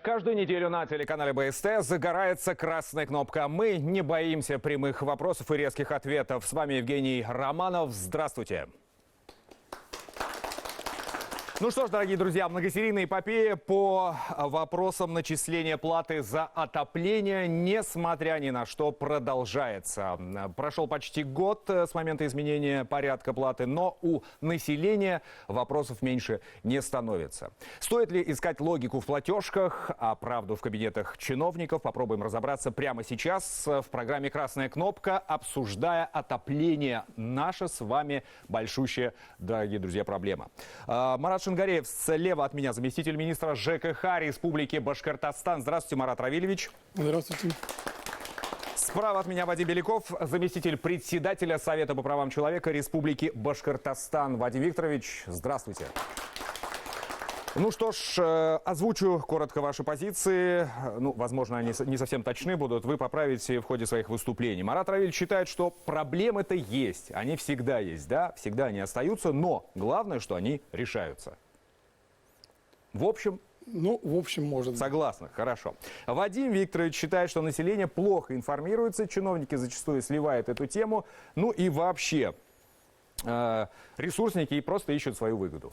Каждую неделю на телеканале БСТ загорается красная кнопка. Мы не боимся прямых вопросов и резких ответов. С вами Евгений Романов. Здравствуйте. Ну что ж, дорогие друзья, многосерийная эпопея по вопросам начисления платы за отопление, несмотря ни на что, продолжается. Прошел почти год с момента изменения порядка платы, но у населения вопросов меньше не становится. Стоит ли искать логику в платежках, а правду в кабинетах чиновников? Попробуем разобраться прямо сейчас в программе «Красная кнопка», обсуждая отопление. Наша с вами большущая, дорогие друзья, проблема. Марат Шингареев слева от меня, заместитель министра ЖКХ Республики Башкортостан. Здравствуйте, Марат Равильевич. Здравствуйте. Справа от меня Вадим Беляков, заместитель председателя Совета по правам человека Республики Башкортостан. Вадим Викторович, здравствуйте. Ну что ж, озвучу коротко ваши позиции. Ну, возможно, они не совсем точны будут. Вы поправите в ходе своих выступлений. Марат Равильевич считает, что проблемы-то есть. Они всегда есть, да? Всегда они остаются. Но главное, что они решаются. В общем... Ну, в общем, может быть. Согласны, хорошо. Вадим Викторович считает, что население плохо информируется. Чиновники зачастую сливают эту тему. Ну и вообще, ресурсники просто ищут свою выгоду.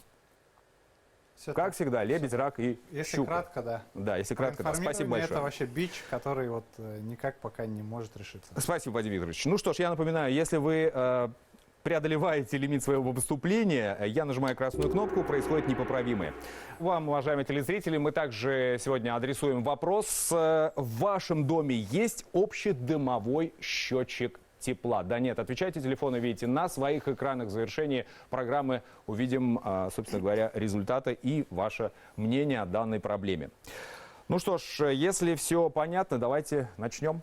Все как так. всегда, лебедь, рак и если щука. Кратко, да. Да, если кратко, да. Спасибо большое. Это вообще бич, который вот никак пока не может решиться. Спасибо, Вадим Викторович. Ну что ж, я напоминаю, если вы преодолеваете лимит своего выступления, я нажимаю красную кнопку, происходит непоправимое. Вам, уважаемые телезрители, мы также сегодня адресуем вопрос. В вашем доме есть общедомовой счетчик тепла? Да нет, отвечайте, телефоны видите на своих экранах. В завершении программы увидим, собственно говоря, результаты и ваше мнение о данной проблеме. Ну что ж, если все понятно, давайте начнем.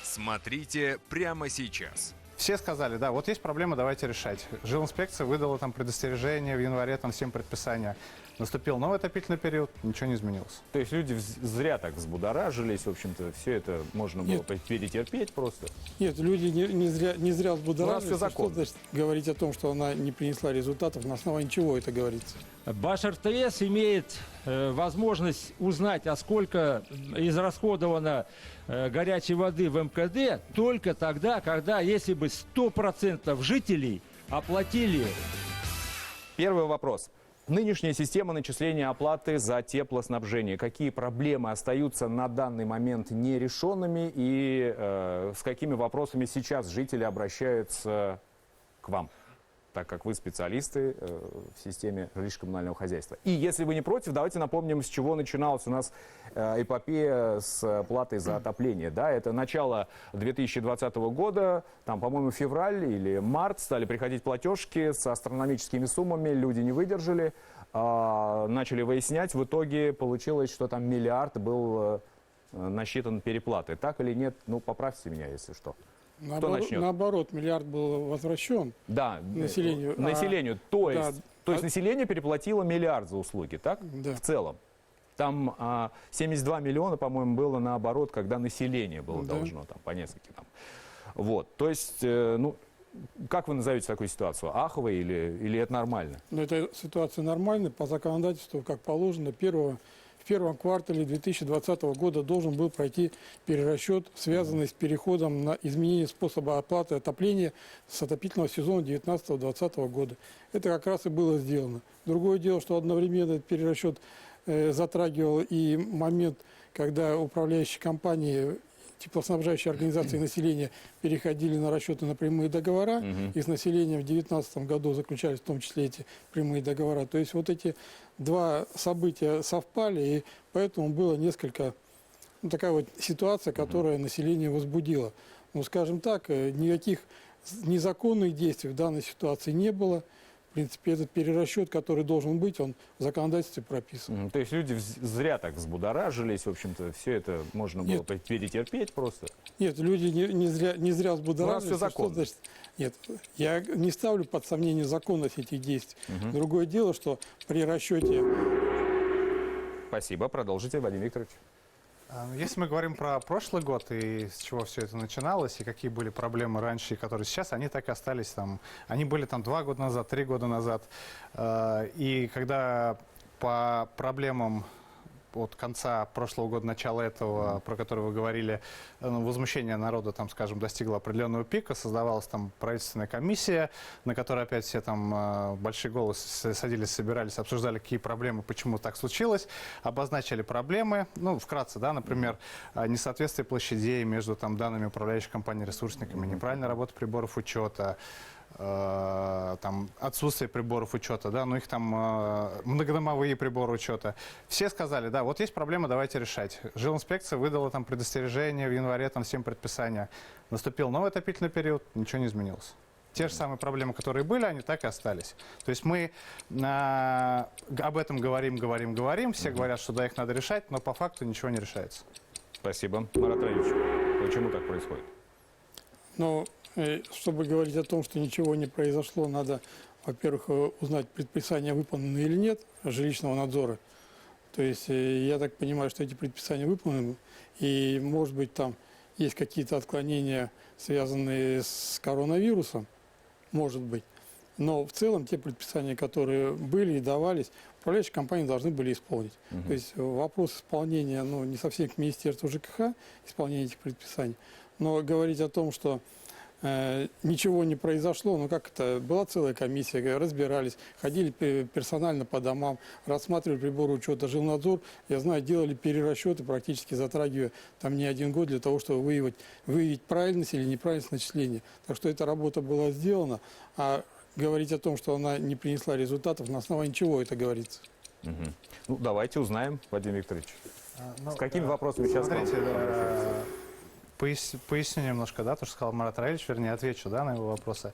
Смотрите прямо сейчас. Все сказали, да, вот есть проблема, давайте решать. Жилинспекция выдала там предостережение в январе, там всем предписания. Наступил новый отопительный период, ничего не изменилось. То есть люди зря так взбудоражились, в общем-то, все это можно было перетерпеть просто. Нет, люди не зря взбудоражились. Все закон. Что значит говорить о том, что она не принесла результатов, на основании чего это говорится? Башр-ТС имеет возможность узнать, а сколько израсходовано горячей воды в МКД только тогда, когда, если бы 100% жителей оплатили. Первый вопрос. Нынешняя система начисления оплаты за теплоснабжение. Какие проблемы остаются на данный момент нерешенными и с какими вопросами сейчас жители обращаются к вам, так как вы специалисты в системе жилищно-коммунального хозяйства? И если вы не против, давайте напомним, с чего начиналась у нас эпопея с платой за отопление. Да, это начало 2020 года, там, по-моему, февраль или март стали приходить платежки с астрономическими суммами, люди не выдержали, начали выяснять, в итоге получилось, что там миллиард был насчитан переплаты. Так или нет? Ну, поправьте меня, если что. Наоборот, миллиард был возвращен населению. Населению. То есть население переплатило миллиард за услуги, так? Да. В целом. Там 72 миллиона, по-моему, было наоборот, когда население было должно, там, по нескольким. Там. Вот. То есть, ну, как вы назовете такую ситуацию? Аховой или это нормально? Ну, эта ситуация нормальная. По законодательству, как положено, в первом квартале 2020 года должен был пройти перерасчет, связанный с переходом на изменение способа оплаты отопления с отопительного сезона 2019-2020 года. Это как раз и было сделано. Другое дело, что одновременно этот перерасчет затрагивал и момент, когда управляющие компании, теплоснабжающие организации населения переходили на расчеты на прямые договора, и с населением в 2019 году заключались в том числе эти прямые договора. То есть вот эти два события совпали, и поэтому было несколько, ну, такая вот ситуация, которая население возбудила. Ну, скажем так, никаких незаконных действий в данной ситуации не было. В принципе, этот перерасчет, который должен быть, он в законодательстве прописан. То есть люди зря так взбудоражились, в общем-то, все это можно было перетерпеть просто? Нет, люди не зря взбудоражились. У нас все законно. Значит, нет, я не ставлю под сомнение законность этих действий. Другое дело, что при расчете... Спасибо. Продолжите, Вадим Викторович. Если мы говорим про прошлый год и с чего все это начиналось, и какие были проблемы раньше, и которые сейчас, они так и остались там. Они были там 2 года назад, 3 года назад. И когда по проблемам от конца прошлого года, начала этого, про который вы говорили, возмущение народа, там, скажем, достигло определенного пика, создавалась там правительственная комиссия, на которой опять все там большие голосы садились, собирались, обсуждали, какие проблемы, почему так случилось, обозначили проблемы, ну, вкратце, да, например, несоответствие площадей между там данными управляющей компании ресурсниками, неправильная работа приборов учета, там, отсутствие приборов учета, да, ну их там многодомовые приборы учета. Все сказали, да, вот есть проблема, давайте решать. Жилинспекция выдала там предостережение в январе, там 7 предписания. Наступил новый отопительный период, ничего не изменилось. Те же самые проблемы, которые были, они так и остались. То есть мы об этом говорим, все говорят, что да, их надо решать, но по факту ничего не решается. Спасибо. Марат Раильевич, почему так происходит? Но чтобы говорить о том, что ничего не произошло, надо, во-первых, узнать, предписания выполнены или нет жилищного надзора. То есть я так понимаю, что эти предписания выполнены, и, может быть, там есть какие-то отклонения, связанные с коронавирусом, может быть. Но в целом те предписания, которые были и давались, управляющие компании должны были исполнить. То есть вопрос исполнения, ну, не совсем к Министерству ЖКХ, исполнение этих предписаний. Но говорить о том, что ничего не произошло, ну как это, была целая комиссия, разбирались, ходили персонально по домам, рассматривали приборы учета, Жилнадзор, я знаю, делали перерасчеты, практически затрагивая там не один год для того, чтобы выявить правильность или неправильность начисления. Так что эта работа была сделана, а говорить о том, что она не принесла результатов, на основании чего это говорится? Ну, давайте узнаем, Владимир Викторович. С какими вопросами сейчас вам обращаются? Поясню немножко, да, то, что сказал Марат Раильевич, вернее, отвечу, да, на его вопросы.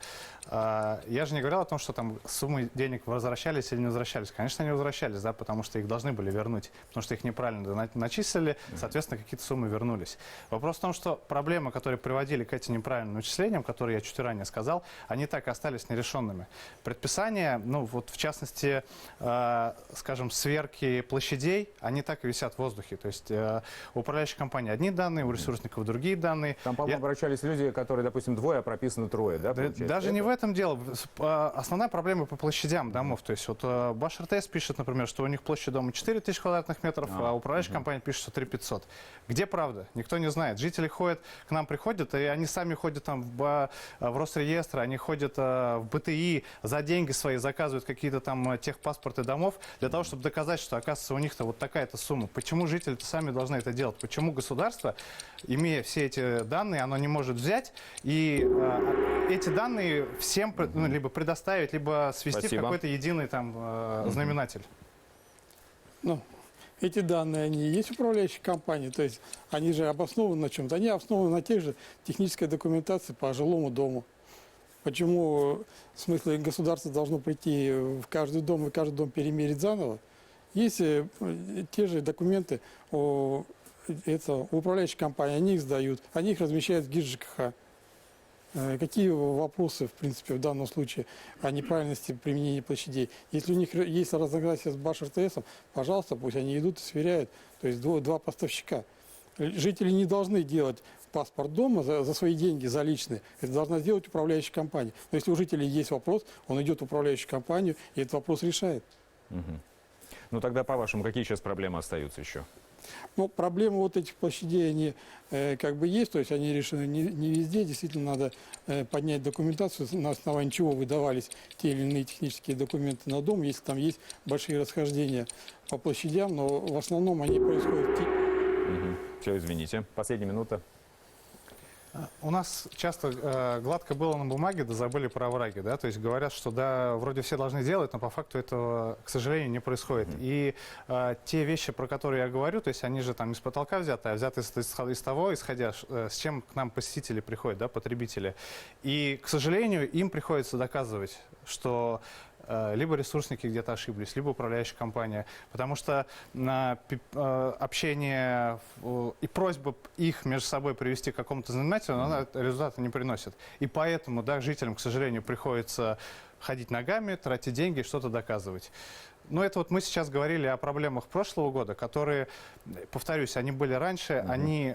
Я же не говорил о том, что там суммы денег возвращались или не возвращались. Конечно, они возвращались, да, потому что их должны были вернуть, потому что их неправильно начислили, соответственно, какие-то суммы вернулись. Вопрос в том, что проблемы, которые приводили к этим неправильным начислениям, которые я чуть ранее сказал, они так и остались нерешенными. Предписания, ну, вот в частности, скажем, сверки площадей, они так и висят в воздухе. То есть у управляющей компании одни данные, у ресурсников другие данные. Там, по-моему, обращались люди, которые, допустим, двое, а прописано трое, да? Даже не в этом дело. Основная проблема по площадям домов. То есть вот Баш РТС пишет, например, что у них площадь дома 4000 квадратных метров, а управляющая компания пишет, что 3500. Где правда? Никто не знает. Жители ходят, к нам приходят, и они сами ходят там в Росреестр, они ходят в БТИ, за деньги свои заказывают какие-то там техпаспорты домов, для того, чтобы доказать, что, оказывается, у них-то вот такая-то сумма. Почему жители-то сами должны это делать? Почему государство, имея все эти данные, оно не может взять и эти данные всем либо предоставить, либо свести в какой-то единый там знаменатель? Ну, эти данные, они и есть управляющие компании, то есть они же обоснованы на чем-то. Они основаны на тех же технической документации по жилому дому. Почему, в смысле, государство должно прийти в каждый дом и каждый дом перемерить заново? Есть те же документы у управляющей компании, они их сдают, они их размещают в ГИС ЖКХ. Какие вопросы, в принципе, в данном случае о неправильности применения площадей? Если у них есть разногласия с Баш РТСом, пожалуйста, пусть они идут и сверяют. То есть два поставщика. Жители не должны делать паспорт дома за свои деньги, за личные. Это должна сделать управляющая компания. Но если у жителей есть вопрос, он идет в управляющую компанию и этот вопрос решает. Ну тогда, по-вашему, какие сейчас проблемы остаются еще? Ну, проблемы вот этих площадей, они как бы есть, то есть они решены не везде. Действительно, надо поднять документацию, на основании чего выдавались те или иные технические документы на дом, если там есть большие расхождения по площадям, но в основном они происходят... Все, извините. Последняя минута. У нас часто гладко было на бумаге, да забыли про овраги, да, то есть говорят, что да, вроде все должны делать, но по факту этого, к сожалению, не происходит. И те вещи, про которые я говорю, то есть они же там не с потолка взяты, а взяты из того, исходя, с чем к нам посетители приходят, да, потребители. И, к сожалению, им приходится доказывать, что либо ресурсники где-то ошиблись, либо управляющая компания. Потому что общение и просьба их между собой привести к какому-то знаменателю, она результата не приносит. И поэтому, да, жителям, к сожалению, приходится ходить ногами, тратить деньги, что-то доказывать. Но это вот мы сейчас говорили о проблемах прошлого года, которые, повторюсь, они были раньше, они,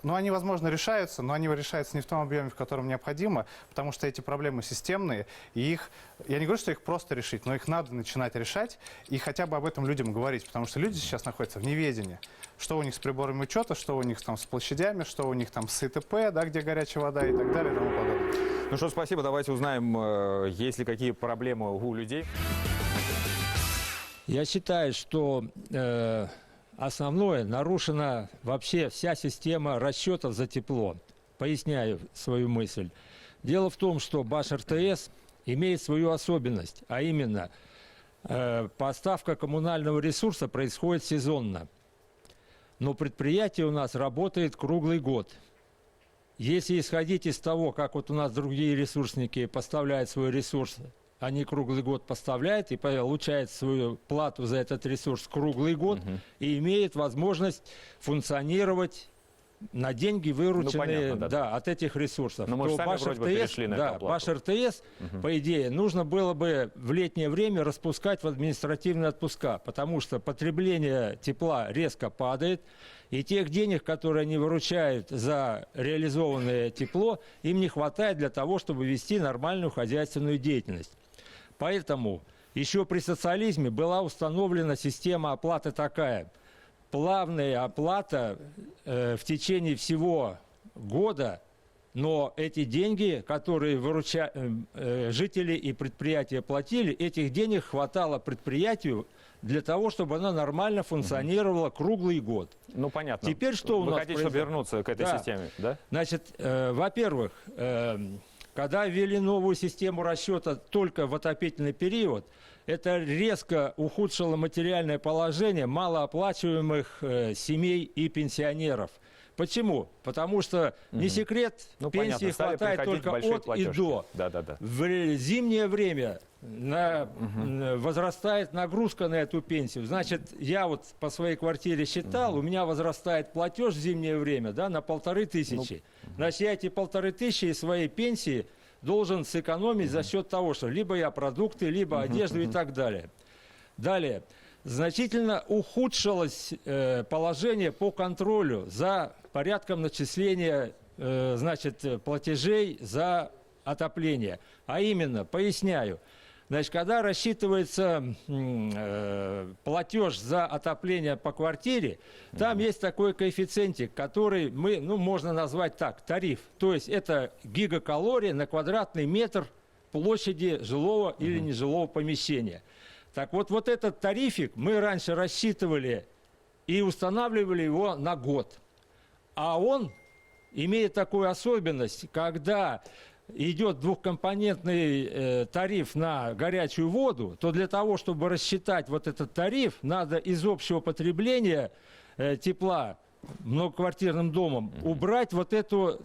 возможно, решаются, но они решаются не в том объеме, в котором необходимо, потому что эти проблемы системные, и их, я не говорю, что их просто решить, но их надо начинать решать и хотя бы об этом людям говорить, потому что люди сейчас находятся в неведении, что у них с приборами учета, что у них там с площадями, что у них там с ИТП, да, где горячая вода и так далее и тому подобное. Ну что, спасибо. Давайте узнаем, есть ли какие проблемы у людей. Я считаю, что основное, нарушена вообще вся система расчетов за тепло. Поясняю свою мысль. Дело в том, что Баш-РТС имеет свою особенность, а именно поставка коммунального ресурса происходит сезонно. Но предприятие у нас работает круглый год. Если исходить из того, как вот у нас другие ресурсники поставляют свой ресурс, они круглый год поставляют и получают свою плату за этот ресурс круглый год и имеют возможность функционировать на деньги, вырученные понятно, да. от этих ресурсов. Но мы же сами вроде бы перешли на эту оплату. Баш-РТС, по идее, нужно было бы в летнее время распускать в административные отпуска, потому что потребление тепла резко падает, и тех денег, которые они выручают за реализованное тепло, им не хватает для того, чтобы вести нормальную хозяйственную деятельность. Поэтому еще при социализме была установлена система оплаты такая. Плавная оплата в течение всего года, но эти деньги, которые жители и предприятия платили, этих денег хватало предприятию для того, чтобы она нормально функционировала круглый год. Ну, понятно. Теперь что у нас хотите, чтобы вернуться к этой системе, да? Значит, во-первых, когда ввели новую систему расчета только в отопительный период, это резко ухудшило материальное положение малооплачиваемых семей и пенсионеров. Почему? Потому что, не секрет, пенсии хватает только от и до. Да. В зимнее время возрастает нагрузка на эту пенсию. Значит, я вот по своей квартире считал, у меня возрастает платеж в зимнее время, да, на 1500. Значит, я эти 1500 из своей пенсии должен сэкономить за счет того, что либо я продукты, либо одежду и так далее. Далее. Значительно ухудшилось положение по контролю за порядком начисления платежей за отопление. А именно, поясняю, значит, когда рассчитывается платеж за отопление по квартире, там есть такой коэффициентик, который можно назвать так, тариф. То есть это гигакалории на квадратный метр площади жилого или нежилого помещения. Так вот этот тарифик мы раньше рассчитывали и устанавливали его на год. А он имеет такую особенность, когда идет двухкомпонентный тариф на горячую воду, то для того, чтобы рассчитать вот этот тариф, надо из общего потребления тепла многоквартирным домом убрать вот это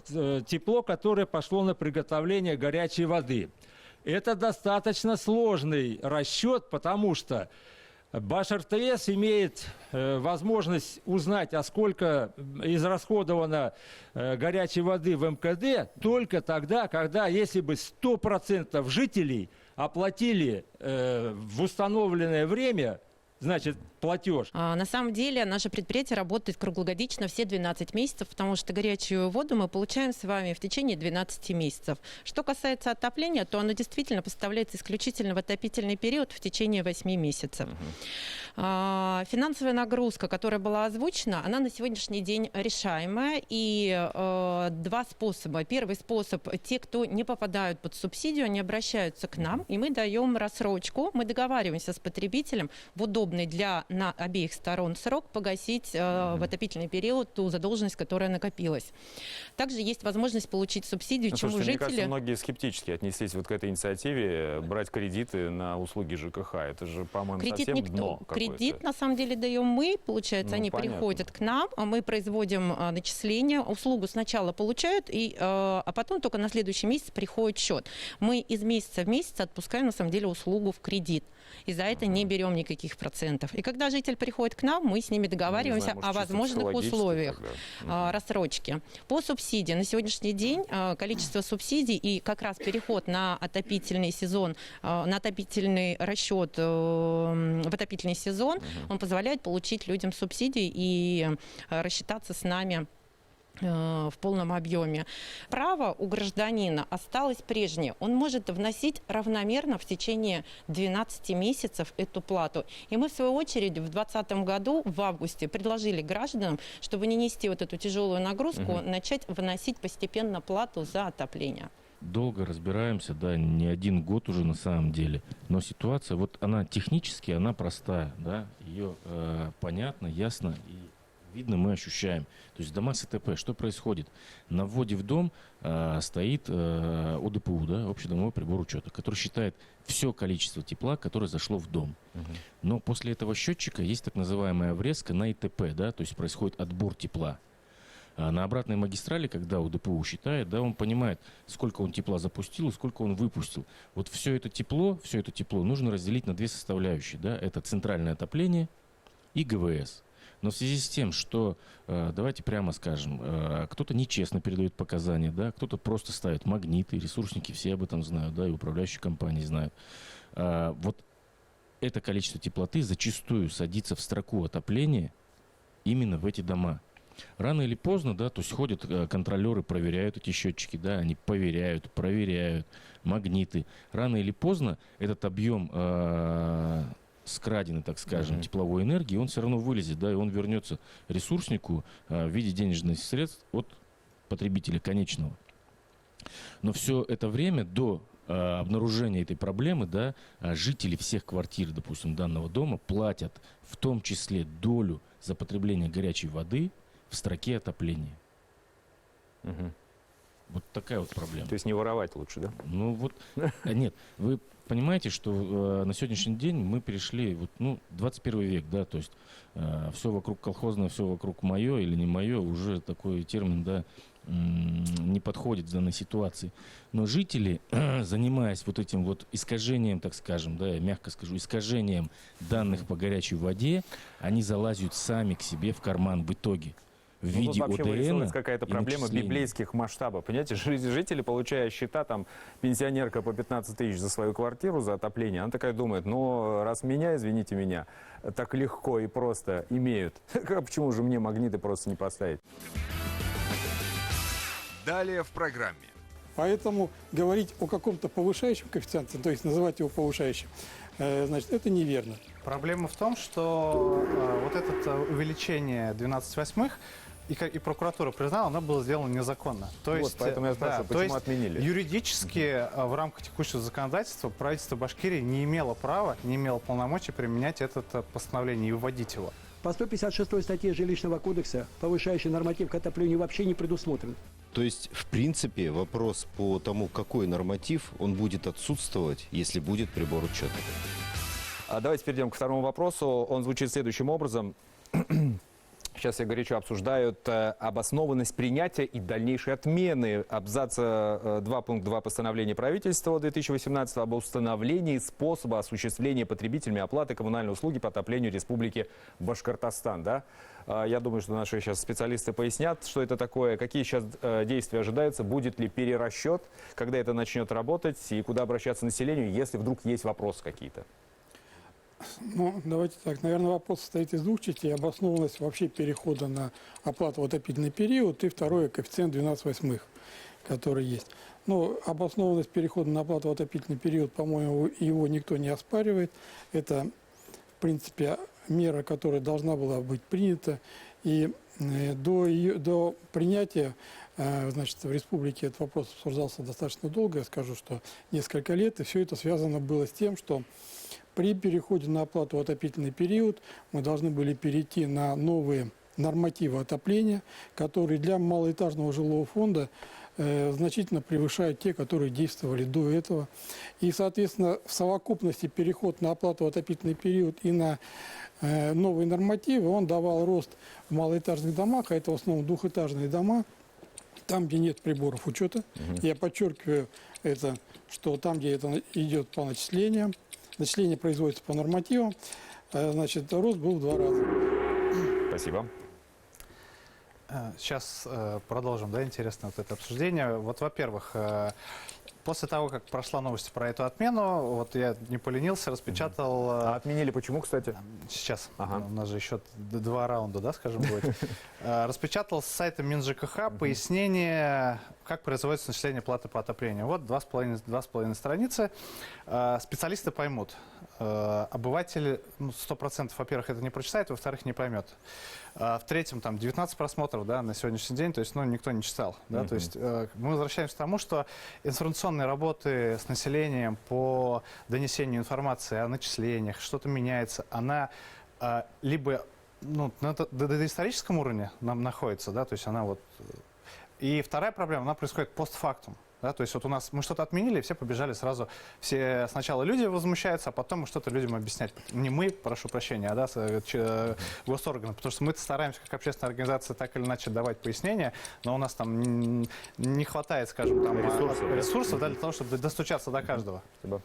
тепло, которое пошло на приготовление горячей воды. Это достаточно сложный расчет, потому что Баш-РТС имеет возможность узнать, а сколько израсходовано горячей воды в МКД только тогда, когда, если бы 100% жителей оплатили в установленное время, значит, платеж. На самом деле наше предприятие работает круглогодично все 12 месяцев, потому что горячую воду мы получаем с вами в течение 12 месяцев. Что касается отопления, то оно действительно поставляется исключительно в отопительный период в течение 8 месяцев. Финансовая нагрузка, которая была озвучена, она на сегодняшний день решаемая. И два способа. Первый способ – те, кто не попадают под субсидию, они обращаются к нам, и мы даем рассрочку. Мы договариваемся с потребителем в удобный для обеих сторон срок погасить в отопительный период ту задолженность, которая накопилась. Также есть возможность получить субсидию, чему слушайте, жители... мне кажется, многие скептически отнеслись вот к этой инициативе брать кредиты на услуги ЖКХ. Это же, по-моему, совсем дно какое-то. Кредит, на самом деле, даем мы. Получается, они понятно. приходят к нам, а мы производим начисления. Услугу сначала получают, а потом только на следующий месяц приходит счет. Мы из месяца в месяц отпускаем, на самом деле, услугу в кредит. И за это не берем никаких процентов. И когда когда житель приходит к нам, мы с ними договариваемся может, о чисто возможных психологически условиях тогда. рассрочки. По субсидии на сегодняшний день количество субсидий и как раз переход на отопительный сезон, на отопительный расчет в отопительный сезон, он позволяет получить людям субсидии и рассчитаться с нами в полном объеме. Право у гражданина осталось прежнее. Он может вносить равномерно в течение 12 месяцев эту плату. И мы, в свою очередь, в 2020 году, в августе, предложили гражданам, чтобы не нести вот эту тяжелую нагрузку, начать вносить постепенно плату за отопление. Долго разбираемся, да, не один год уже на самом деле. Но ситуация, вот она технически, она простая, да, ее понятно, ясно и видно, мы ощущаем. То есть дома с ИТП, что происходит? На вводе в дом стоит ОДПУ, да, общедомовой прибор учета, который считает все количество тепла, которое зашло в дом. Но после этого счетчика есть так называемая врезка на ИТП, да, то есть происходит отбор тепла. А на обратной магистрали, когда ОДПУ считает, да, он понимает, сколько он тепла запустил и сколько он выпустил. Вот все это тепло нужно разделить на две составляющие, да, это центральное отопление и ГВС. Но в связи с тем, что, давайте прямо скажем, кто-то нечестно передает показания, да, кто-то просто ставит магниты, ресурсники все об этом знают, да, и управляющие компании знают. Вот это количество теплоты зачастую садится в строку отопления именно в эти дома. Рано или поздно, да, то есть ходят контролеры, проверяют эти счетчики, да, они проверяют магниты. Рано или поздно этот объем скраденной, так скажем, тепловой энергии, он все равно вылезет, да, и он вернется ресурснику в виде денежных средств от потребителя конечного. Но все это время до обнаружения этой проблемы, да, жители всех квартир, допустим, данного дома платят в том числе долю за потребление горячей воды в строке отопления. Вот такая вот проблема. То есть не воровать лучше, да? Ну вот, нет, вы понимаете, что на сегодняшний день мы перешли, вот, 21 век, да, то есть все вокруг колхозное, все вокруг мое или не мое, уже такой термин, да, не подходит в данной ситуации. Но жители, занимаясь вот этим вот искажением, так скажем, да, я мягко скажу, искажением данных по горячей воде, они залазят сами к себе в карман в итоге. В виде тут вообще ОДН вырисовывается какая-то и проблема начислений. библейских масштабов. Понимаете, жители, получая счета, там, пенсионерка по 15 тысяч за свою квартиру, за отопление, она такая думает, раз меня, извините меня, так легко и просто имеют, почему же мне магниты просто не поставить? Далее в программе. Поэтому говорить о каком-то повышающем коэффициенте, то есть называть его повышающим, значит, это неверно. Проблема в том, что вот это увеличение 12/8 и прокуратура признала, оно было сделано незаконно. То есть, поэтому я спрашиваю, почему отменили? Юридически в рамках текущего законодательства правительство Башкирии не имело права, не имело полномочий применять это постановление и вводить его. По 156 статье Жилищного кодекса повышающий норматив к отоплению вообще не предусмотрен. То есть, в принципе, вопрос по тому, какой норматив, он будет отсутствовать, если будет прибор учета. Давайте перейдем к второму вопросу. Он звучит следующим образом. Сейчас все горячо обсуждают обоснованность принятия и дальнейшей отмены абзаца 2 пункт 2 постановления правительства 2018 об установлении способа осуществления потребителями оплаты коммунальной услуги по отоплению Республики Башкортостан. Да? Я думаю, что наши сейчас специалисты пояснят, что это такое, какие сейчас действия ожидаются, будет ли перерасчет, когда это начнет работать и куда обращаться населению, если вдруг есть вопросы какие-то. Ну, давайте так. Наверное, вопрос состоит из двух частей. Обоснованность вообще перехода на оплату в отопительный период и второе, коэффициент 12/8, который есть. Но обоснованность перехода на оплату в отопительный период, по-моему, его никто не оспаривает. Это, в принципе, мера, которая должна была быть принята. И до принятия, значит, в республике этот вопрос обсуждался достаточно долго. Я скажу, что несколько лет. И все это связано было с тем, что при переходе на оплату в отопительный период мы должны были перейти на новые нормативы отопления, которые для малоэтажного жилого фонда значительно превышают те, которые действовали до этого. И, соответственно, в совокупности переход на оплату в отопительный период и на новые нормативы, он давал рост в малоэтажных домах, а это в основном двухэтажные дома, там, где нет приборов учета. Я подчеркиваю это, что там, где это идет по начислениям, начисление производится по нормативам, значит, рост был в 2 раза. Спасибо. Сейчас продолжим, да, интересно вот это обсуждение. Вот, во-первых, после того, как прошла новость про эту отмену, вот я не поленился, распечатал... А отменили почему, кстати? Сейчас. Ага. У нас же еще 2 раунда, да, скажем, будет. Распечатал с сайта МинЖКХ пояснение, как производится начисление платы по отоплению. Вот 2,5 страницы. Специалисты поймут. Обыватель 100%, во-первых, это не прочитает, во-вторых, не поймет. В-третьем, там 19 просмотров, да, на сегодняшний день, то есть, никто не читал. Да, то есть мы возвращаемся к тому, что информационные работы с населением по донесению информации о начислениях, что-то меняется, она либо на доисторическом уровне нам находится, да, то есть она вот... И вторая проблема, она происходит постфактум. Да, то есть вот у нас мы что-то отменили, все побежали сразу. Все сначала люди возмущаются, а потом мы что-то людям объяснять. Не мы, прошу прощения, а госорганы. Потому что мы стараемся как общественная организация так или иначе давать пояснения, но у нас там не хватает, скажем, там ресурсов, да, для того, чтобы достучаться до каждого. Спасибо.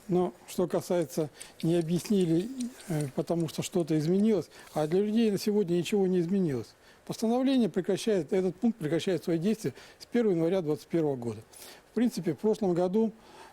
Но что касается не объяснили, потому что что-то изменилось, а для людей на сегодня ничего не изменилось. Постановление этот пункт прекращает свои действия с 1 января 2021 года. В принципе, в прошлом году,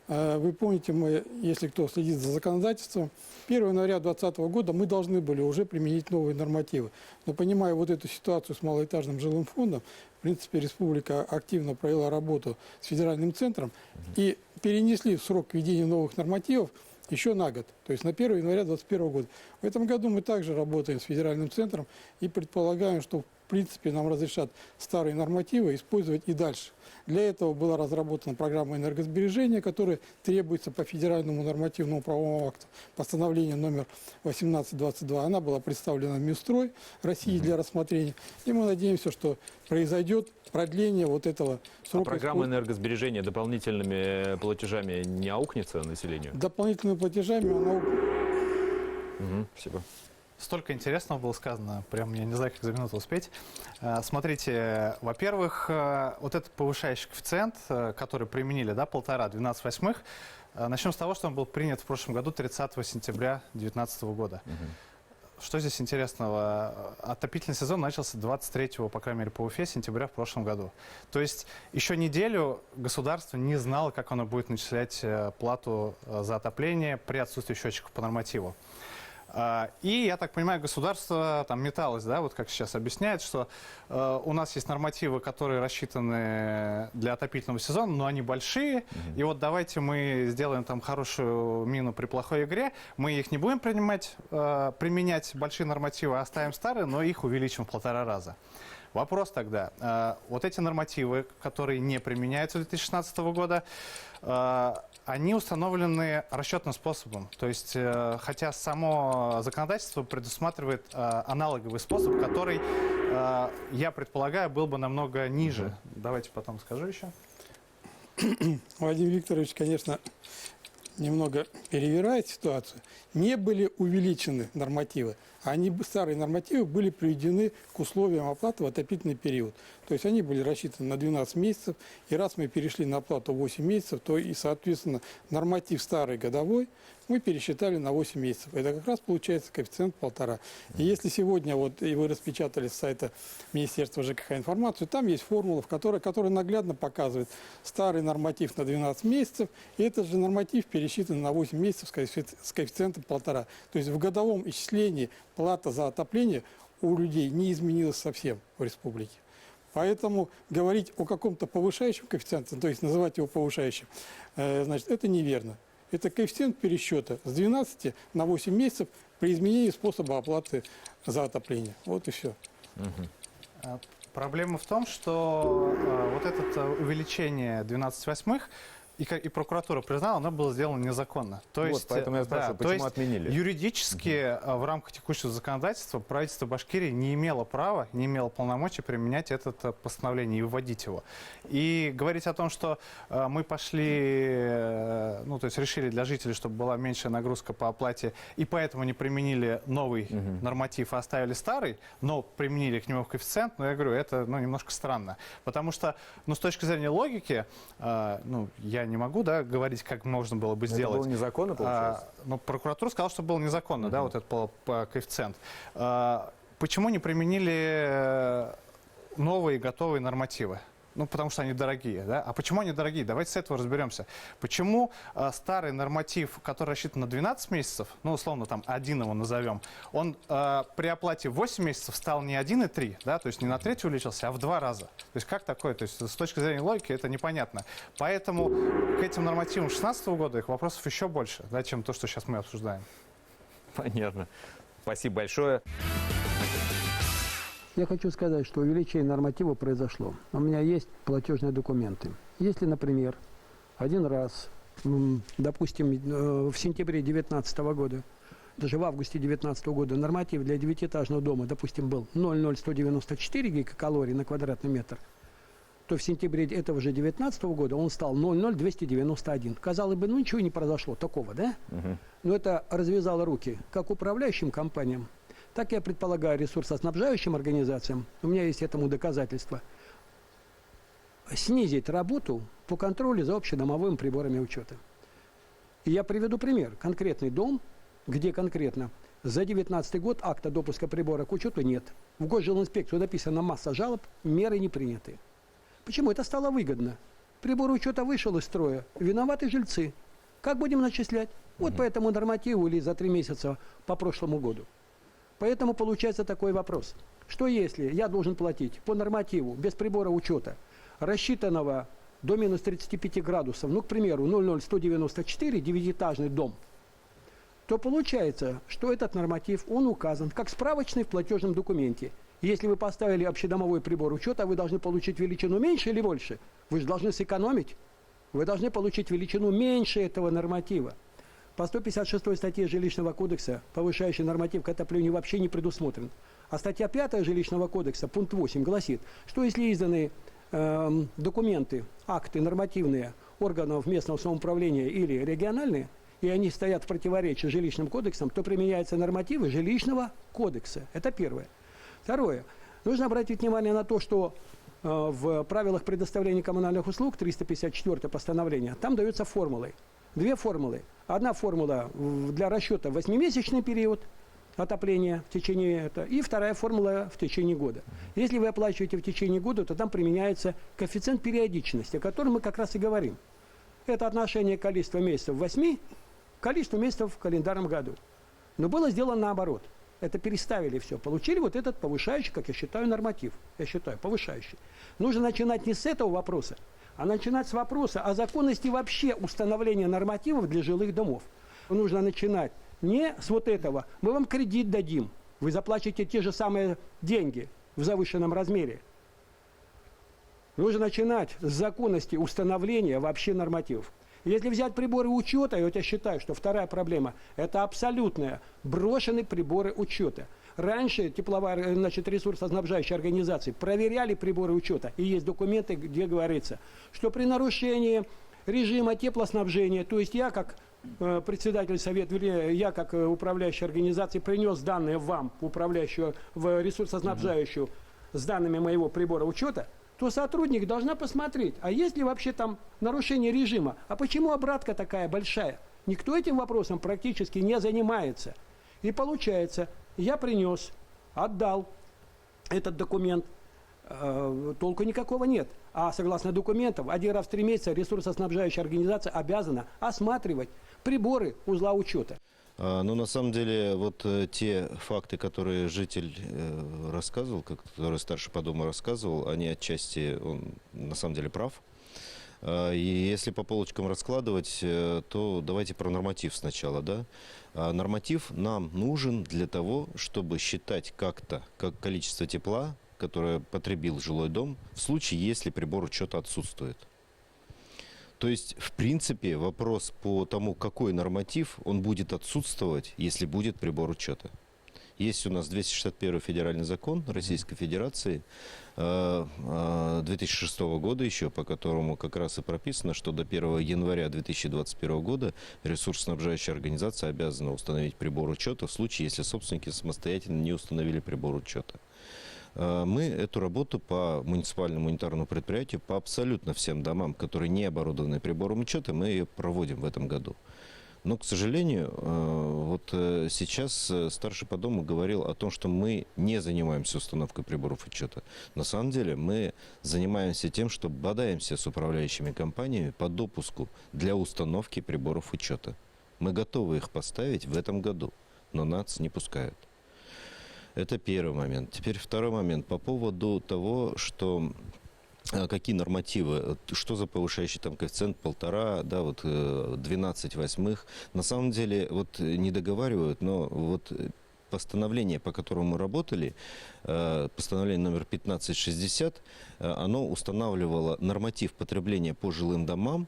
вы помните, если кто следит за законодательством, 1 января 2020 года мы должны были уже применить новые нормативы. Но понимая вот эту ситуацию с малоэтажным жилым фондом, в принципе, республика активно провела работу с федеральным центром и перенесли срок введения новых нормативов еще на год, то есть на 1 января 2021 года. В этом году мы также работаем с федеральным центром и предполагаем, что в принципе нам разрешат старые нормативы использовать и дальше. Для этого была разработана программа энергосбережения, которая требуется по федеральному нормативному правовому акту, постановление номер 1822. Она была представлена в Минстрой России для рассмотрения. И мы надеемся, что произойдет продление вот этого срока. А программа энергосбережения дополнительными платежами не аукнется населению? Дополнительными платежами она... Спасибо. Столько интересного было сказано, прям я не знаю, как за минуту успеть. Смотрите, во-первых, вот этот повышающий коэффициент, который применили, да, 1,5, 12/8, начнем с того, что он был принят в прошлом году, 30 сентября 2019 года. Что здесь интересного? Отопительный сезон начался 23-го, по крайней мере, по Уфе, сентября в прошлом году. То есть еще неделю государство не знало, как оно будет начислять плату за отопление при отсутствии счетчиков по нормативу. И, я так понимаю, государство там металось, да, вот как сейчас объясняет, что у нас есть нормативы, которые рассчитаны для отопительного сезона, но они большие, и вот давайте мы сделаем там хорошую мину при плохой игре, мы их не будем применять большие нормативы, а оставим старые, но их увеличим в 1,5 раза. Вопрос тогда, вот эти нормативы, которые не применяются с 2016 года, они установлены расчетным способом. То есть, хотя само законодательство предусматривает аналоговый способ, который, я предполагаю, был бы намного ниже. Давайте потом скажу еще. Владимир Викторович, конечно, немного перевирает ситуацию. Не были увеличены нормативы. Старые нормативы были приведены к условиям оплаты в отопительный период. То есть они были рассчитаны на 12 месяцев. И раз мы перешли на оплату 8 месяцев, то и, соответственно, норматив старый годовой мы пересчитали на 8 месяцев. Это как раз получается коэффициент 1,5. И если сегодня вот и вы распечатали с сайта Министерства ЖКХ информацию, там есть формула, которая наглядно показывает старый норматив на 12 месяцев, и этот же норматив пересчитан на 8 месяцев с коэффициентом 1,5. То есть в годовом исчислении плата за отопление у людей не изменилась совсем в республике. Поэтому говорить о каком-то повышающем коэффициенте, то есть называть его повышающим, значит, это неверно. Это коэффициент пересчета с 12 на 8 месяцев при изменении способа оплаты за отопление. Вот и все. Проблема в том, что вот это увеличение 12/8 и прокуратура признала, оно было сделано незаконно. То вот, есть, поэтому я спрашиваю, почему отменили? Юридически в рамках текущего законодательства правительство Башкирии не имело права, не имело полномочий применять это постановление и вводить его. И говорить о том, что мы пошли ну, то есть решили для жителей, чтобы была меньшая нагрузка по оплате, и поэтому не применили новый норматив, а оставили старый, но применили к нему коэффициент, но я говорю, это, ну, немножко странно. Потому что, ну, с точки зрения логики, ну, я не могу, да, говорить, как можно было бы сделать. Это было незаконно, получается? Но прокуратура сказала, что было незаконно, да, вот этот коэффициент. Почему не применили новые готовые нормативы? Ну, потому что они дорогие, да? А почему они дорогие? Давайте с этого разберемся. Почему старый норматив, который рассчитан на 12 месяцев, ну, условно, там, 1 его назовем, он при оплате 8 месяцев стал не 1,3, да, то есть не на треть увеличился, а в 2 раза. То есть как такое? То есть с точки зрения логики это непонятно. Поэтому к этим нормативам 2016 года их вопросов еще больше, да, чем то, что сейчас мы обсуждаем. Понятно. Спасибо большое. Я хочу сказать, что увеличение норматива произошло. У меня есть платежные документы. Если, например, один раз, допустим, в сентябре 2019 года, даже в августе 2019 года норматив для девятиэтажного дома, допустим, был 0,0194 гигакалорий на квадратный метр, то в сентябре этого же 2019 года он стал 0,0291. Казалось бы, ну ничего не произошло такого, да? Но это развязало руки как управляющим компаниям, так я предполагаю ресурсоснабжающим организациям, у меня есть этому доказательства, снизить работу по контролю за общедомовыми приборами учета. И я приведу пример. Конкретный дом, где конкретно за 2019 год акта допуска прибора к учету нет. В Госжилинспекцию написана масса жалоб, меры не приняты. Почему? Это стало выгодно. Прибор учета вышел из строя, виноваты жильцы. Как будем начислять? Вот по этому нормативу или за 3 месяца по прошлому году. Поэтому получается такой вопрос. Что если я должен платить по нормативу без прибора учета, рассчитанного до минус 35 градусов, ну, к примеру, 0,0194, девятиэтажный дом, то получается, что этот норматив, он указан как справочный в платежном документе. Если вы поставили общедомовой прибор учета, вы должны получить величину меньше или больше? Вы же должны сэкономить. Вы должны получить величину меньше этого норматива. По 156 статье Жилищного кодекса повышающий норматив к отоплению вообще не предусмотрен. А статья 5 Жилищного кодекса, пункт 8, гласит, что если изданы документы, акты нормативные органов местного самоуправления или региональные, и они стоят в противоречии с Жилищным кодексом, то применяются нормативы Жилищного кодекса. Это первое. Второе. Нужно обратить внимание на то, что в правилах предоставления коммунальных услуг 354 постановление, там даются формулы. 2 формулы. Одна формула для расчета 8-месячный период отопления в течение этого, и вторая формула в течение года. Если вы оплачиваете в течение года, то там применяется коэффициент периодичности, о котором мы как раз и говорим. Это отношение количества месяцев в 8 к количеству месяцев в календарном году. Но было сделано наоборот. Это переставили все. Получили вот этот повышающий, как я считаю, норматив. Я считаю, повышающий. Нужно начинать не с этого вопроса, а начинать с вопроса о законности вообще установления нормативов для жилых домов. Нужно начинать не с вот этого. Мы вам кредит дадим, вы заплатите те же самые деньги в завышенном размере. Нужно начинать с законности установления вообще нормативов. Если взять приборы учета, я считаю, что вторая проблема – это абсолютно брошенные приборы учета. Раньше тепловая, ресурсоснабжающие организации проверяли приборы учета. И есть документы, где говорится, что при нарушении режима теплоснабжения, то есть я как председатель совета, я как управляющая организация принес данные вам, управляющую, в ресурсоснабжающую, с данными моего прибора учета, то сотрудник должна посмотреть, а есть ли вообще там нарушение режима, а почему обратка такая большая? Никто этим вопросом практически не занимается. И получается, я принес, отдал этот документ, толку никакого нет. А согласно документам, 1 раз в 3 месяца ресурсоснабжающая организация обязана осматривать приборы узла учета. Ну, на самом деле, вот те факты, которые житель рассказывал, которые старший по дому рассказывал, они отчасти, он на самом деле прав. И если по полочкам раскладывать, то давайте про норматив сначала, да? Норматив нам нужен для того, чтобы считать как-то как количество тепла, которое потребил жилой дом, в случае, если прибор учета отсутствует. То есть, в принципе, вопрос по тому, какой норматив, он будет отсутствовать, если будет прибор учета. Есть у нас 261 федеральный закон Российской Федерации 2006 года еще, по которому как раз и прописано, что до 1 января 2021 года ресурсоснабжающая организация обязана установить прибор учета в случае, если собственники самостоятельно не установили прибор учета. Мы эту работу по муниципальному унитарному предприятию, по абсолютно всем домам, которые не оборудованы прибором учета, мы ее проводим в этом году. Но, к сожалению, вот сейчас старший по дому говорил о том, что мы не занимаемся установкой приборов учета. На самом деле мы занимаемся тем, что бодаемся с управляющими компаниями по допуску для установки приборов учета. Мы готовы их поставить в этом году, но нас не пускают. Это первый момент. Теперь второй момент по поводу того, что какие нормативы, что за повышающий там коэффициент 1,5, да, вот 12 восьмых. На самом деле вот не договаривают, но вот постановление, по которому мы работали, постановление номер 1560, оно устанавливало норматив потребления по жилым домам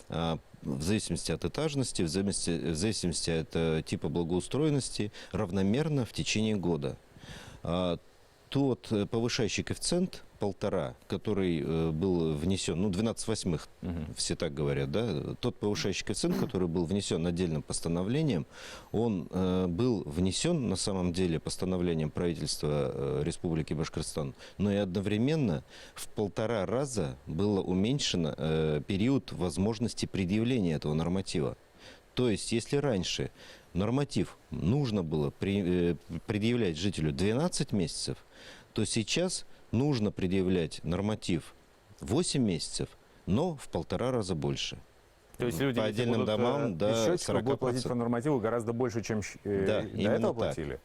в зависимости от этажности, в зависимости от типа благоустроенности, равномерно в течение года. Тот повышающий коэффициент 1,5, который был внесен, 12 восьмых, все так говорят, да, тот повышающий коэффициент, который был внесен отдельным постановлением, он был внесен на самом деле постановлением правительства Республики Башкортостан, но и одновременно в 1,5 раза было уменьшено период возможности предъявления этого норматива. То есть, если раньше норматив нужно было предъявлять жителю 12 месяцев, то сейчас нужно предъявлять норматив 8 месяцев, но в 1,5 раза больше. То есть люди по отдельным домам до 40%. Будут платить по нормативу гораздо больше, чем Да, до этого платили?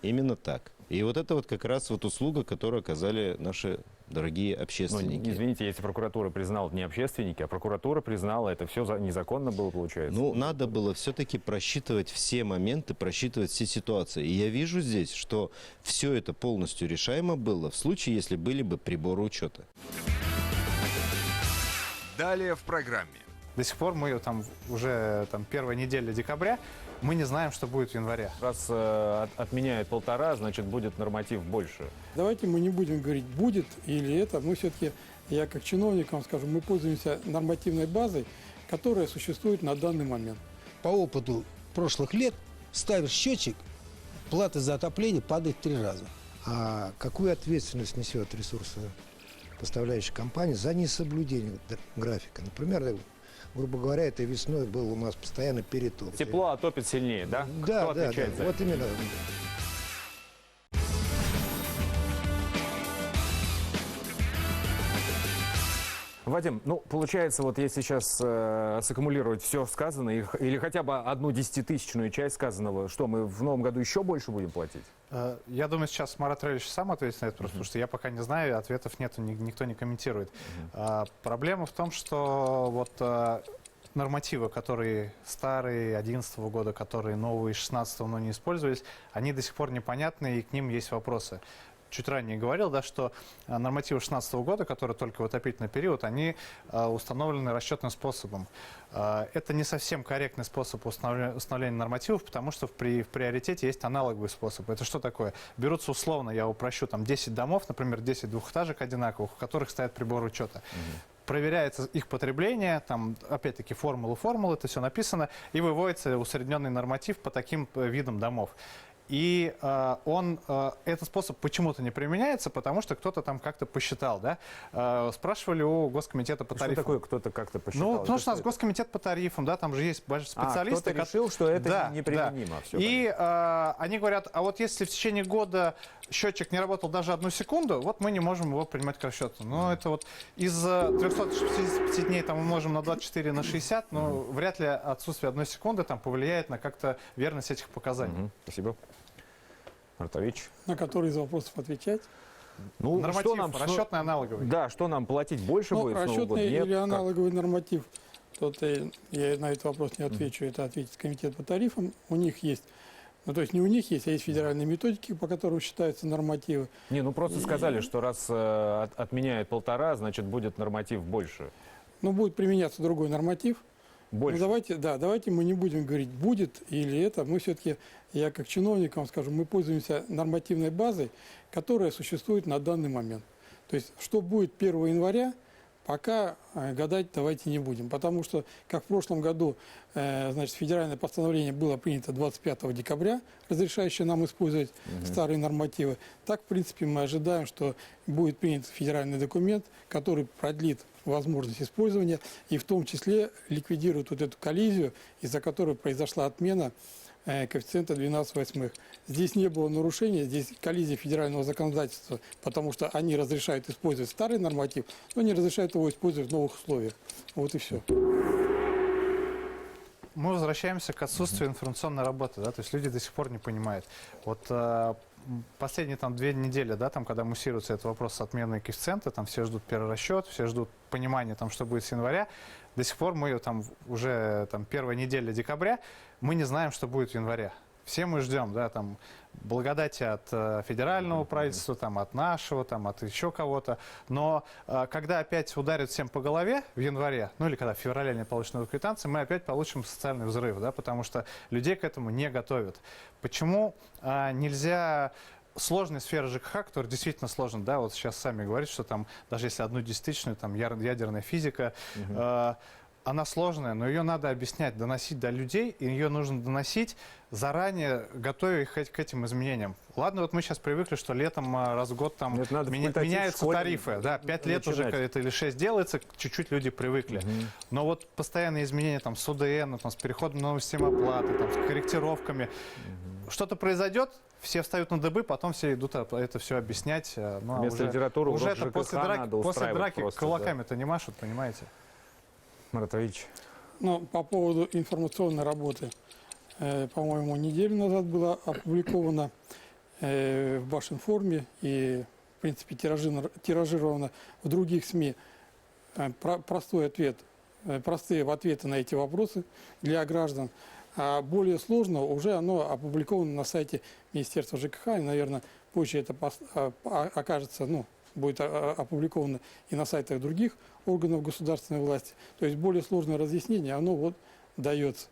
Именно так. И вот это вот как раз вот услуга, которую оказали наши дорогие общественники. Ну, извините, если прокуратура признала, не общественники, а прокуратура признала, это все незаконно было, получается? Ну, надо было все-таки просчитывать все моменты, просчитывать все ситуации. И я вижу здесь, что все это полностью решаемо было в случае, если были бы приборы учета. Далее в программе. До сих пор мы там уже первая неделя декабря, мы не знаем, что будет в январе. Раз отменяют 1,5, значит будет норматив больше. Давайте мы не будем говорить, будет или это. Мы все-таки, я как чиновник вам скажу, мы пользуемся нормативной базой, которая существует на данный момент. По опыту прошлых лет ставишь счетчик, плата за отопление падает 3 раза. А какую ответственность несет ресурсопоставляющая компания за несоблюдение графика? Например, грубо говоря, этой весной был у нас постоянно перетоп. Тепло отопит сильнее, да? Да, Кто отвечает за это? Вот именно. Вадим, ну, получается, вот если сейчас саккумулировать все сказанное, или хотя бы одну десятитысячную часть сказанного, что мы в новом году еще больше будем платить? Я думаю, сейчас Марат Равильевич сам ответит на это, потому что я пока не знаю, ответов нет, никто не комментирует. Проблема в том, что вот нормативы, которые старые, 2011 года, которые новые, 2016, но не использовались, они до сих пор непонятны, и к ним есть вопросы. Чуть ранее говорил, да, что нормативы 2016 года, которые только в отопительный период, они установлены расчетным способом. Это не совсем корректный способ установления нормативов, потому что в приоритете есть аналоговый способ. Это что такое? Берутся условно, я упрощу, там 10 домов, например, 10 двухэтажек одинаковых, у которых стоят приборы учета. Проверяется их потребление, там, опять-таки, формулы, это все написано, и выводится усредненный норматив по таким видам домов. И этот способ почему-то не применяется, потому что кто-то там как-то посчитал, да? Спрашивали у Госкомитета по тарифам. Что такое кто-то как-то посчитал? Ну, потому что у нас Госкомитет по тарифам, да, там же есть специалисты. Кто-то решил, что это да, неприменимо. Да. И они говорят, а вот если в течение года счетчик не работал даже 1 секунду, вот мы не можем его принимать к расчету. Но это вот из 365 дней там мы можем на 24, на 60, но вряд ли отсутствие 1 секунды там повлияет на как-то верность этих показаний. Спасибо. Мартович. На который из вопросов отвечать? Ну, норматив, что нам, расчетный, аналоговый. Да, что нам платить больше будет? Расчетный Нет, или аналоговый норматив, я на этот вопрос не отвечу, это ответит комитет по тарифам. У них есть, ну то есть не у них есть, а есть федеральные методики, по которым считаются нормативы. Не, ну просто сказали, что раз отменяет 1,5, значит будет норматив больше. Ну будет применяться другой норматив, больше. Давайте мы не будем говорить, будет или это. Мы все-таки, я как чиновник вам скажу, мы пользуемся нормативной базой, которая существует на данный момент. То есть, что будет 1 января, пока гадать давайте не будем. Потому что, как в прошлом году, значит, федеральное постановление было принято 25 декабря, разрешающее нам использовать старые нормативы, так, в принципе, мы ожидаем, что будет принят федеральный документ, который продлит возможность использования и в том числе ликвидирует вот эту коллизию, из-за которой произошла отмена коэффициента 12/8. Здесь не было нарушения, здесь коллизия федерального законодательства, потому что они разрешают использовать старый норматив, но не разрешают его использовать в новых условиях. Вот и все. Мы возвращаемся к отсутствию информационной работы, да, то есть люди до сих пор не понимают. Вот последние там 2 недели, да, там, когда муссируется этот вопрос с отменой коэффициента, там все ждут перерасчет, все ждут понимания, там, что будет с января. До сих пор мы там уже там, 1-я неделя декабря, мы не знаем, что будет в январе. Все мы ждем, да, там, благодати от федерального правительства, там, от нашего, там, от еще кого-то. Но когда опять ударят всем по голове в январе, ну или когда в феврале не получат новую квитанцию, мы опять получим социальный взрыв, да, потому что людей к этому не готовят. Почему нельзя... Сложная сфера ЖКХ, которая действительно сложна, да, вот сейчас сами говорите, что там, даже если 1/10, там, ядерная физика, она сложная, но ее надо объяснять, доносить до людей, и ее нужно доносить заранее, готовя их к этим изменениям. Ладно, вот мы сейчас привыкли, что летом раз в год там меняются тарифы, да, 5 лет уже это или 6 делается, чуть-чуть люди привыкли. Но вот постоянные изменения там с УДН, там, с переходом на новую систему оплаты, там, с корректировками, что-то произойдет, все встают на дыбы, потом все идут это все объяснять. Ну, вместо литературы уже это после драки кулаками-то не машут, понимаете? Марат Равильевич. Ну, по поводу информационной работы, по-моему, неделю назад была опубликована в Башинформе и, в принципе, тиражирована в других СМИ простой ответ, простые ответы на эти вопросы для граждан. А более сложно уже оно опубликовано на сайте Министерства ЖКХ, и, наверное, позже это окажется, ну, будет опубликовано и на сайтах других органов государственной власти. То есть более сложное разъяснение, оно вот дается.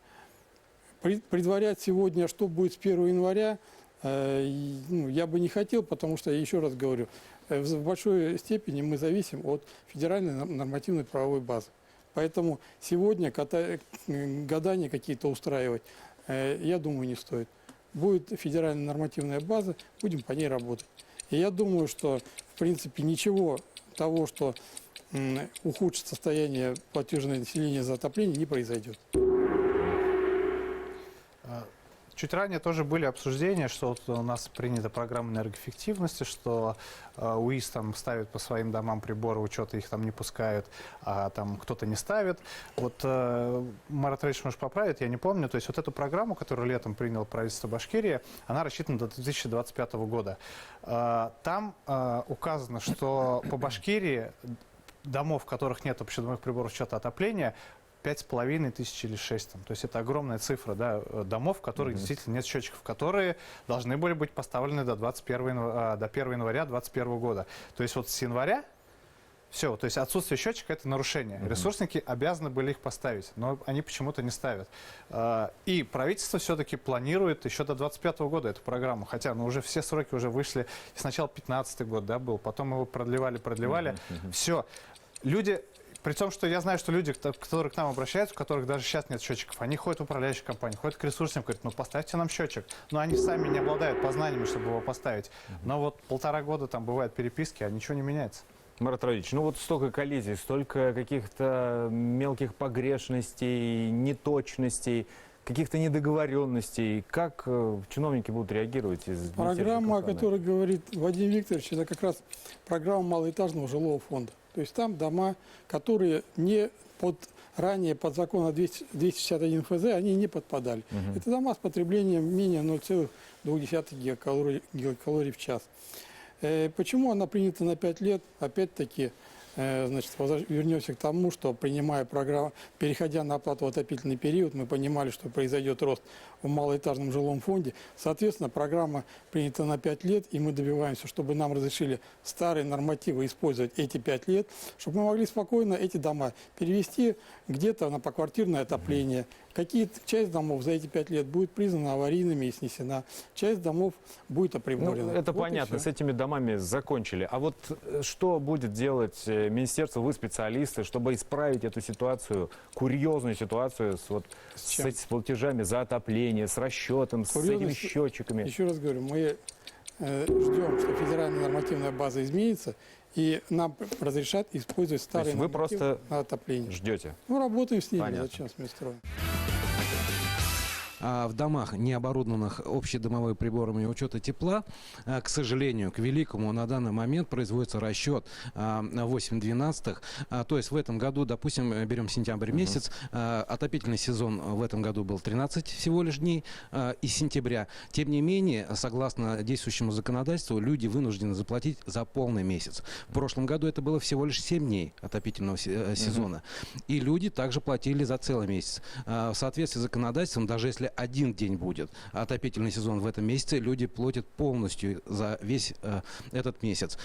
Предварять сегодня, что будет с 1 января, я бы не хотел, потому что, еще раз говорю, в большой степени мы зависим от федеральной нормативной правовой базы. Поэтому сегодня гадания какие-то устраивать, я думаю, не стоит. Будет федеральная нормативная база, будем по ней работать. И я думаю, что, в принципе, ничего того, что ухудшит состояние платежного населения за отопление, не произойдет. Чуть ранее тоже были обсуждения, что вот у нас принята программа энергоэффективности, что УИС там ставит по своим домам приборы учета, их там не пускают, а там кто-то не ставит. Вот Марат Равильевич, может, поправит, я не помню. То есть вот эту программу, которую летом приняло правительство Башкирии, она рассчитана до 2025 года. Там указано, что по Башкирии домов, в которых нет общедомовых приборов учета отопления, 5500 или 6. То есть это огромная цифра, да, домов, в которых действительно нет счетчиков, которые должны были быть поставлены до 1 января 2021 года. То есть вот с января все, то есть отсутствие счетчика – это нарушение. Ресурсники обязаны были их поставить, но они почему-то не ставят. И правительство все-таки планирует еще до 2025 года эту программу, хотя уже все сроки уже вышли, сначала 2015 год, да, был, потом его продлевали. Все, люди... При том, что я знаю, что люди, которые к нам обращаются, у которых даже сейчас нет счетчиков, они ходят в управляющую компанию, ходят к ресурсам, говорят, ну поставьте нам счетчик. Но они сами не обладают познаниями, чтобы его поставить. Но вот 1,5 года там бывают переписки, а ничего не меняется. Марат Равильевич, ну вот столько коллизий, столько каких-то мелких погрешностей, неточностей, каких-то недоговоренностей. Как чиновники будут реагировать? Программа, о которой говорит Вадим Викторович, это как раз программа малоэтажного жилого фонда. То есть там дома, которые не ранее под закон 261 ФЗ, они не подпадали. Это дома с потреблением менее 0,2 гигакалорий в час. Почему она принята на 5 лет? Опять-таки, Значит, вернемся к тому, что принимая программу, переходя на оплату в отопительный период, мы понимали, что произойдет рост в малоэтажном жилом фонде. Соответственно, программа принята на 5 лет, и мы добиваемся, чтобы нам разрешили старые нормативы использовать эти 5 лет, чтобы мы могли спокойно эти дома перевести где-то на поквартирное отопление. Часть домов за эти 5 лет будет признана аварийными и снесена, часть домов будет оприворена. Это понятно, с этими домами закончили. А вот что будет делать министерство, вы специалисты, чтобы исправить эту ситуацию, курьезную ситуацию с платежами за отопление, с расчетом, с этими счетчиками? Еще раз говорю, мы ждем, что федеральная нормативная база изменится, и нам разрешат использовать старые нормативы на отопление. Ждете? Мы работаем с ними, Понятно. зачем с Минстроем. В домах, не оборудованных общедомовыми приборами учета тепла, к сожалению, к великому, на данный момент производится расчет 8/12. То есть в этом году, допустим, берем сентябрь месяц, отопительный сезон в этом году был 13 всего лишь дней из сентября. Тем не менее, согласно действующему законодательству, люди вынуждены заплатить за полный месяц. В прошлом году это было всего лишь 7 дней отопительного сезона. И люди также платили за целый месяц. В соответствии с законодательством, даже если один день будет отопительный сезон в этом месяце, люди платят полностью за весь этот месяц.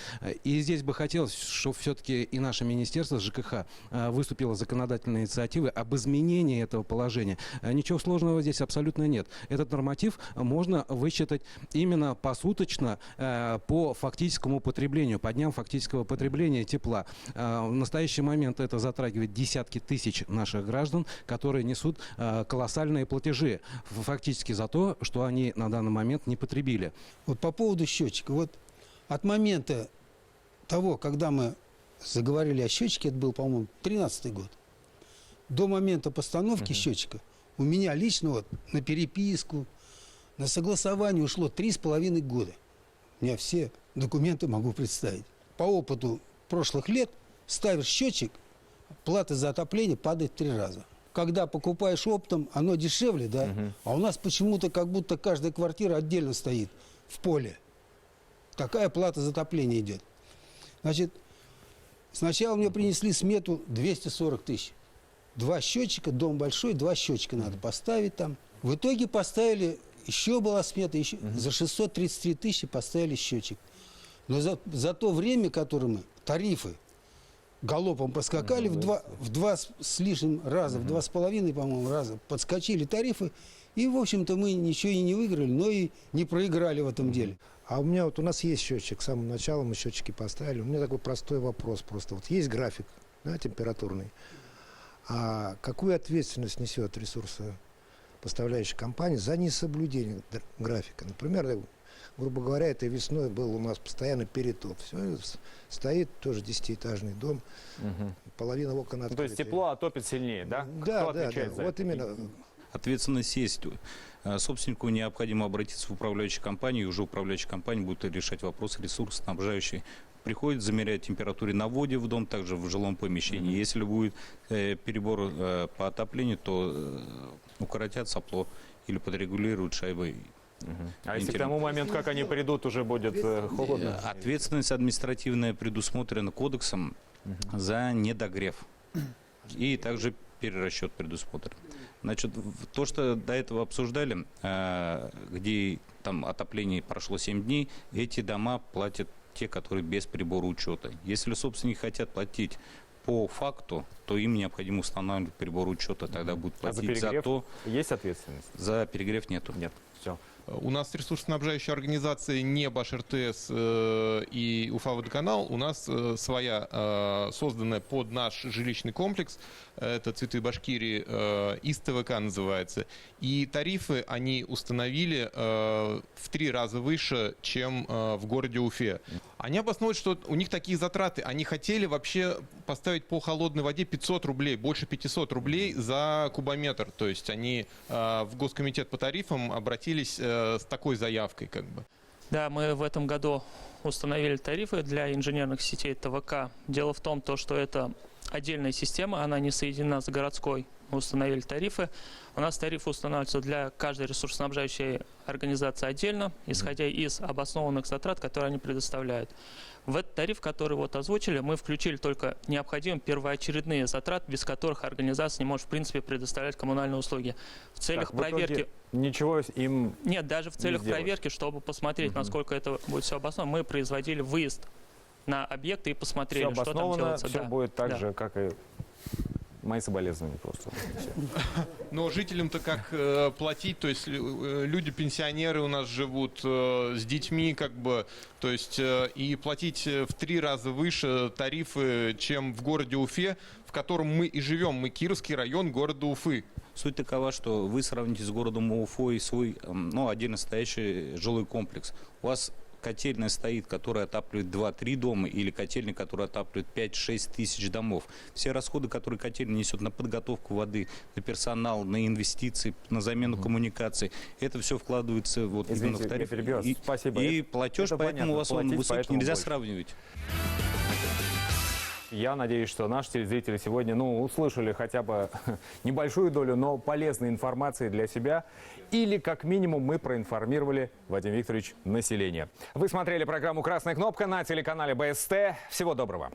И здесь бы хотелось, чтобы все-таки и наше министерство ЖКХ выступило с законодательной инициативой об изменении этого положения. Ничего сложного здесь абсолютно нет. Этот норматив можно высчитать именно посуточно по фактическому потреблению, по дням фактического потребления тепла. В настоящий момент это затрагивает десятки тысяч наших граждан, которые несут колоссальные платежи фактически за то, что они на данный момент не потребили. Вот по поводу счетчика. Вот от момента того, когда мы заговорили о счетчике, это был, по-моему, 13-й год, до момента постановки счетчика у меня лично вот на переписку, на согласование ушло 3,5 года. У меня все документы могу представить. По опыту прошлых лет ставишь счетчик, плата за отопление падает в 3 раза. Когда покупаешь оптом, оно дешевле, да? А у нас почему-то как будто каждая квартира отдельно стоит в поле. Такая плата за отопление идет. Значит, сначала мне принесли смету 240 тысяч. 2 счетчика, дом большой, 2 счетчика надо поставить там. В итоге поставили, еще была смета, еще, за 633 тысячи поставили счетчик. Но за то время, которое мы, тарифы, галопом поскакали в два с лишним раза, в 2,5, по-моему, раза подскочили тарифы, и, в общем-то, мы ничего и не выиграли, но и не проиграли в этом деле. А у нас есть счетчик, с самого начала мы счетчики поставили. У меня такой простой вопрос просто. Вот есть график, да, температурный, а какую ответственность несет ресурсопоставляющая компания за несоблюдение графика? Например, грубо говоря, этой весной был у нас постоянно перетоп. Все, стоит тоже 10-этажный дом, половина окон открыта. То есть тепло отопит сильнее, да? Да, Кто отвечает за вот это? именно. Ответственность есть. Собственнику необходимо обратиться в управляющую компанию, и уже управляющая компания будет решать вопрос ресурсоснабжающей. Приходит замерять температуру на вводе в дом, также в жилом помещении. Если будет перебор по отоплению, то укоротят сопло или подрегулируют шайбы. А если к тому моменту, как они придут, уже будет холодно? Ответственность административная предусмотрена кодексом за недогрев. И также перерасчет предусмотрен. Значит, то, что до этого обсуждали, где там отопление прошло 7 дней, эти дома платят те, которые без прибора учета. Если собственники хотят платить по факту, то им необходимо устанавливать прибор учета. Тогда будут платить за то. Есть ответственность? За перегрев нету. Нет. Все. У нас ресурсоснабжающая организация не Баш-РТС и Уфа-Водоканал. У нас своя, созданная под наш жилищный комплекс. Это «Цветы Башкирии», ИСТВК называется. И тарифы они установили в 3 раза выше, чем в городе Уфе. Они обосновывают, что у них такие затраты. Они хотели вообще поставить по холодной воде 500 рублей, больше 500 рублей за кубометр. То есть они в Госкомитет по тарифам обратились с такой заявкой, как бы. Да, мы в этом году установили тарифы для инженерных сетей ТВК. Дело в том, что это отдельная система, она не соединена с городской. мы установили тарифы. У нас тарифы устанавливаются для каждой ресурсоснабжающей организации отдельно, исходя из обоснованных затрат, которые они предоставляют. В этот тариф, который вот озвучили, мы включили только необходимые первоочередные затраты, без которых организация не может в принципе предоставлять коммунальные услуги. В целях проверки... Ничего им Нет, даже в целях не сделать. проверки, чтобы посмотреть, насколько это будет все обосновано, мы производили выезд на объекты и посмотрели, все что там обосновано, делается. все Да. будет так Да. же, как и мои соболезнования просто. Но жителям-то как платить? То есть люди, пенсионеры у нас живут с детьми, как бы, то есть и платить в 3 раза выше тарифы, чем в городе Уфе, в котором мы и живем. Мы Кировский район города Уфы. Суть такова, что вы сравните с городом Уфой свой, ну, отдельно стоящий жилой комплекс. У вас котельная стоит, которая отапливает 2-3 дома, или котельная, которая отапливает 5-6 тысяч домов. Все расходы, которые котельная несет на подготовку воды, на персонал, на инвестиции, на замену коммуникаций, это все вкладывается вот именно в тариф. Спасибо. И платеж, это поэтому понятно. у вас он Платить высокий, поэтому нельзя больше. сравнивать. Я надеюсь, что наши телезрители сегодня услышали хотя бы небольшую долю, но полезной информации для себя. Или, как минимум, мы проинформировали, Вадим Викторович, население. Вы смотрели программу «Красная кнопка» на телеканале БСТ. Всего доброго.